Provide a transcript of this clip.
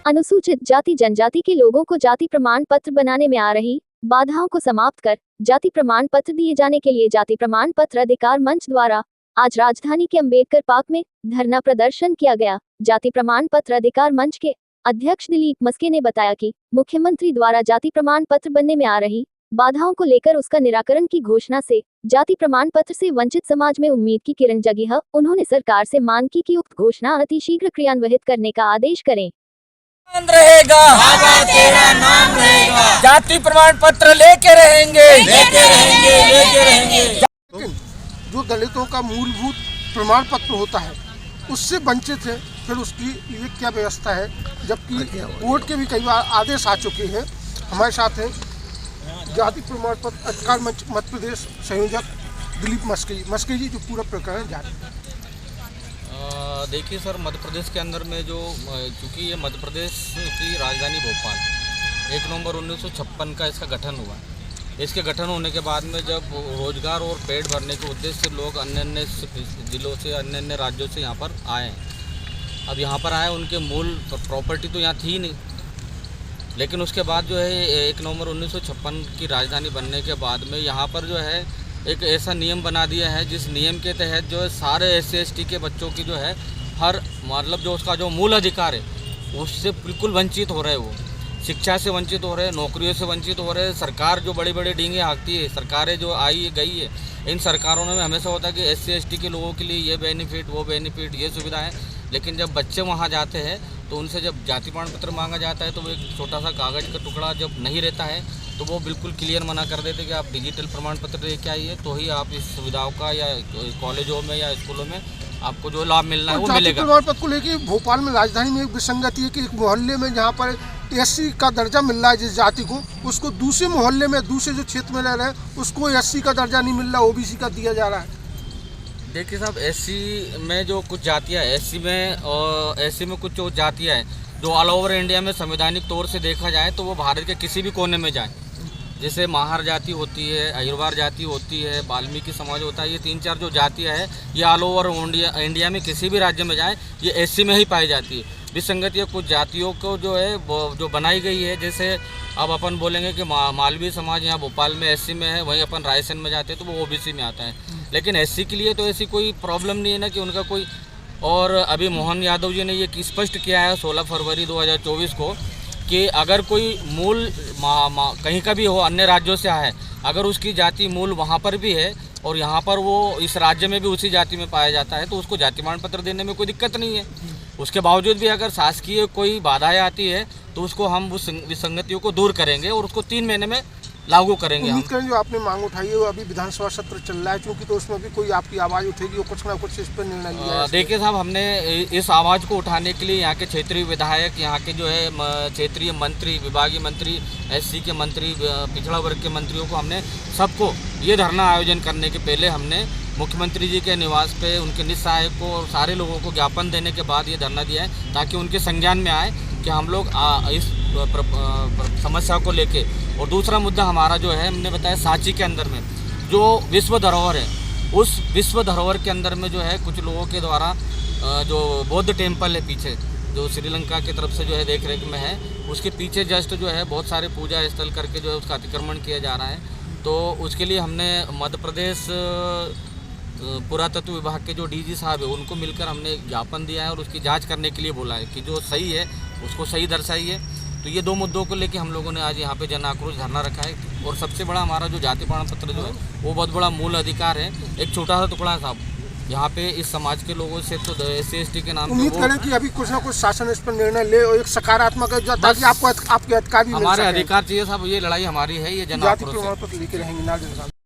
अनुसूचित जाति जनजाति के लोगों को जाति प्रमाण पत्र बनाने में आ रही बाधाओं को समाप्त कर जाति प्रमाण पत्र दिए जाने के लिए जाति प्रमाण पत्र अधिकार मंच द्वारा आज राजधानी के अंबेडकर पार्क में धरना प्रदर्शन किया गया। जाति प्रमाण पत्र अधिकार मंच के अध्यक्ष दिलीप मस्के ने बताया कि मुख्यमंत्री द्वारा जाति प्रमाण पत्र बनने में आ रही बाधाओं को लेकर उसका निराकरण की घोषणा से जाति प्रमाण पत्र से वंचित समाज में उम्मीद की किरण जगी है। उन्होंने सरकार से मांग की कि उक्त घोषणा अतिशीघ्र क्रियान्वित करने का आदेश करें। रहेगा तेरा नाम रहेगा, जाति प्रमाण पत्र लेके रहेंगे। लेकिन जो दलितों का मूलभूत प्रमाण पत्र होता है उससे वंचित है, फिर उसकी लिए क्या व्यवस्था है, जबकि कोर्ट के भी कई बार आदेश आ चुके हैं। हमारे साथ हैं जाति प्रमाण पत्र अधिकार मंच मध्य प्रदेश संयोजक दिलीप मस्के जी जो पूरा प्रकरण जारी है। देखिए सर, मध्य प्रदेश के अंदर में जो चूँकि ये मध्य प्रदेश की राजधानी भोपाल 1 नवंबर 1956 का इसका गठन हुआ। इसके गठन होने के बाद में जब रोजगार और पेट भरने के उद्देश्य से लोग अन्य जिलों से अन्य राज्यों से यहाँ पर आए हैं। अब यहाँ पर आए, उनके मूल प्रॉपर्टी तो यहाँ थी नहीं, लेकिन उसके बाद जो है 1 नवंबर 1956 की राजधानी बनने के बाद में यहाँ पर जो है एक ऐसा नियम बना दिया है जिस नियम के तहत जो है सारे SC/ST के बच्चों की जो है हर मतलब जो उसका जो मूल अधिकार है उससे बिल्कुल वंचित हो रहे हैं। वो शिक्षा से वंचित हो रहे हैं, नौकरियों से वंचित हो रहे हैं। सरकार जो बड़ी बड़ी डींगे हाँकती है, सरकारें जो आई गई है, इन सरकारों में हमेशा होता है कि SC/ST के लोगों के लिए ये बेनिफिट वो बेनिफिट ये सुविधा है, लेकिन जब बच्चे वहाँ जाते हैं तो उनसे जब जाति प्रमाण पत्र मांगा जाता है तो वो एक छोटा सा कागज़ का टुकड़ा जब नहीं रहता है तो वो बिल्कुल क्लियर मना कर देते कि आप डिजिटल प्रमाण पत्र लेके आइए तो ही आप इस सुविधाओं का या कॉलेजों में या स्कूलों में आपको जो लाभ मिलना है वो मिलेगा। प्रमाण पत्र को लेकर भोपाल में राजधानी में एक विसंगति है कि एक मोहल्ले में जहाँ पर SC का दर्जा मिल रहा है जिस जाति को, उसको दूसरे मोहल्ले में दूसरे जो क्षेत्र में रह रहे हैं उसको SC का दर्जा नहीं मिल रहा, OBC का दिया जा रहा है। देखिए साहब, SC में जो कुछ जातियाँ SC में कुछ जो जातियाँ हैं जो ऑल ओवर इंडिया में संवैधानिक तौर से देखा जाए तो वो भारत के किसी भी कोने में जाए, जैसे महार जाति होती है, अहिरवार जाति होती है, वाल्मीकि समाज होता है, ये 3-4 जो जातियाँ हैं ये ऑल ओवर इंडिया में किसी भी राज्य में जाए ये SC में ही पाई जाती है। विसंगतियाँ कुछ जातियों को जो है जो बनाई गई है, जैसे अब अपन बोलेंगे कि मालवी समाज यहाँ भोपाल में SC में है, वहीं अपन रायसेन में जाते हैं तो वो OBC में आता है, लेकिन SC के लिए तो ऐसी कोई प्रॉब्लम नहीं है ना कि उनका कोई। और अभी मोहन यादव जी ने ये स्पष्ट किया है 16 फरवरी 2024 को कि अगर कोई मूल कहीं का भी हो, अन्य राज्यों से आए, अगर उसकी जाति मूल वहाँ पर भी है और यहाँ पर वो इस राज्य में भी उसी जाति में पाया जाता है तो उसको जाति प्रमाण पत्र देने में कोई दिक्कत नहीं है। उसके बावजूद भी अगर शासकीय कोई बाधाएं आती है तो उसको हम उस विसंगतियों को दूर करेंगे और उसको 3 महीने में लागू करेंगे। उम्मीद करें जो आपने मांग उठाई है वो अभी विधानसभा सत्र चल रहा है, क्योंकि तो उसमें भी कोई आपकी आवाज़ उठेगी और कुछ ना कुछ इस पर निर्णय लिया। देखिए साहब, हमने इस आवाज़ को उठाने के लिए यहाँ के क्षेत्रीय विधायक, यहाँ के जो है क्षेत्रीय मंत्री, विभागीय मंत्री, SC के मंत्री, पिछड़ा वर्ग के मंत्रियों को हमने सबको ये धरना आयोजन करने के पहले हमने मुख्यमंत्री जी के निवास पे उनके निज सहायक को और सारे लोगों को ज्ञापन देने के बाद ये धरना दिया है ताकि उनके संज्ञान में आए कि हम लोग इस समस्या को लेके। और दूसरा मुद्दा हमारा जो है, हमने बताया सांची के अंदर में जो विश्व धरोहर है, उस विश्व धरोहर के अंदर में जो है कुछ लोगों के द्वारा जो बौद्ध टेम्पल है पीछे जो श्रीलंका की तरफ से जो है देख रेख में है, उसके पीछे जस्ट जो है बहुत सारे पूजा स्थल करके जो है उसका अतिक्रमण किया जा रहा है। तो उसके लिए हमने मध्य प्रदेश पुरातत्व विभाग के जो DG साहब है उनको मिलकर हमने ज्ञापन दिया है और उसकी जांच करने के लिए बोला है कि जो सही है उसको सही दर्शाइए। तो ये 2 मुद्दों को लेके हम लोगों ने आज यहाँ पे जन आक्रोश धरना रखा है। और सबसे बड़ा हमारा जो जाति प्रमाण पत्र जो है वो बहुत बड़ा मूल अधिकार है, एक छोटा सा टुकड़ा है साहब यहाँ पे इस समाज के लोगों से तो SC/ST के नाम। उम्मीद करें कि अभी कुछ ना कुछ शासन इस पर निर्णय ले और एक सकारात्मक ताकि आपको आपके अधिकार भी हमारे अधिकार चाहिए साहब। ये लड़ाई हमारी है, ये जन आक्रोश लेके रहेंगे।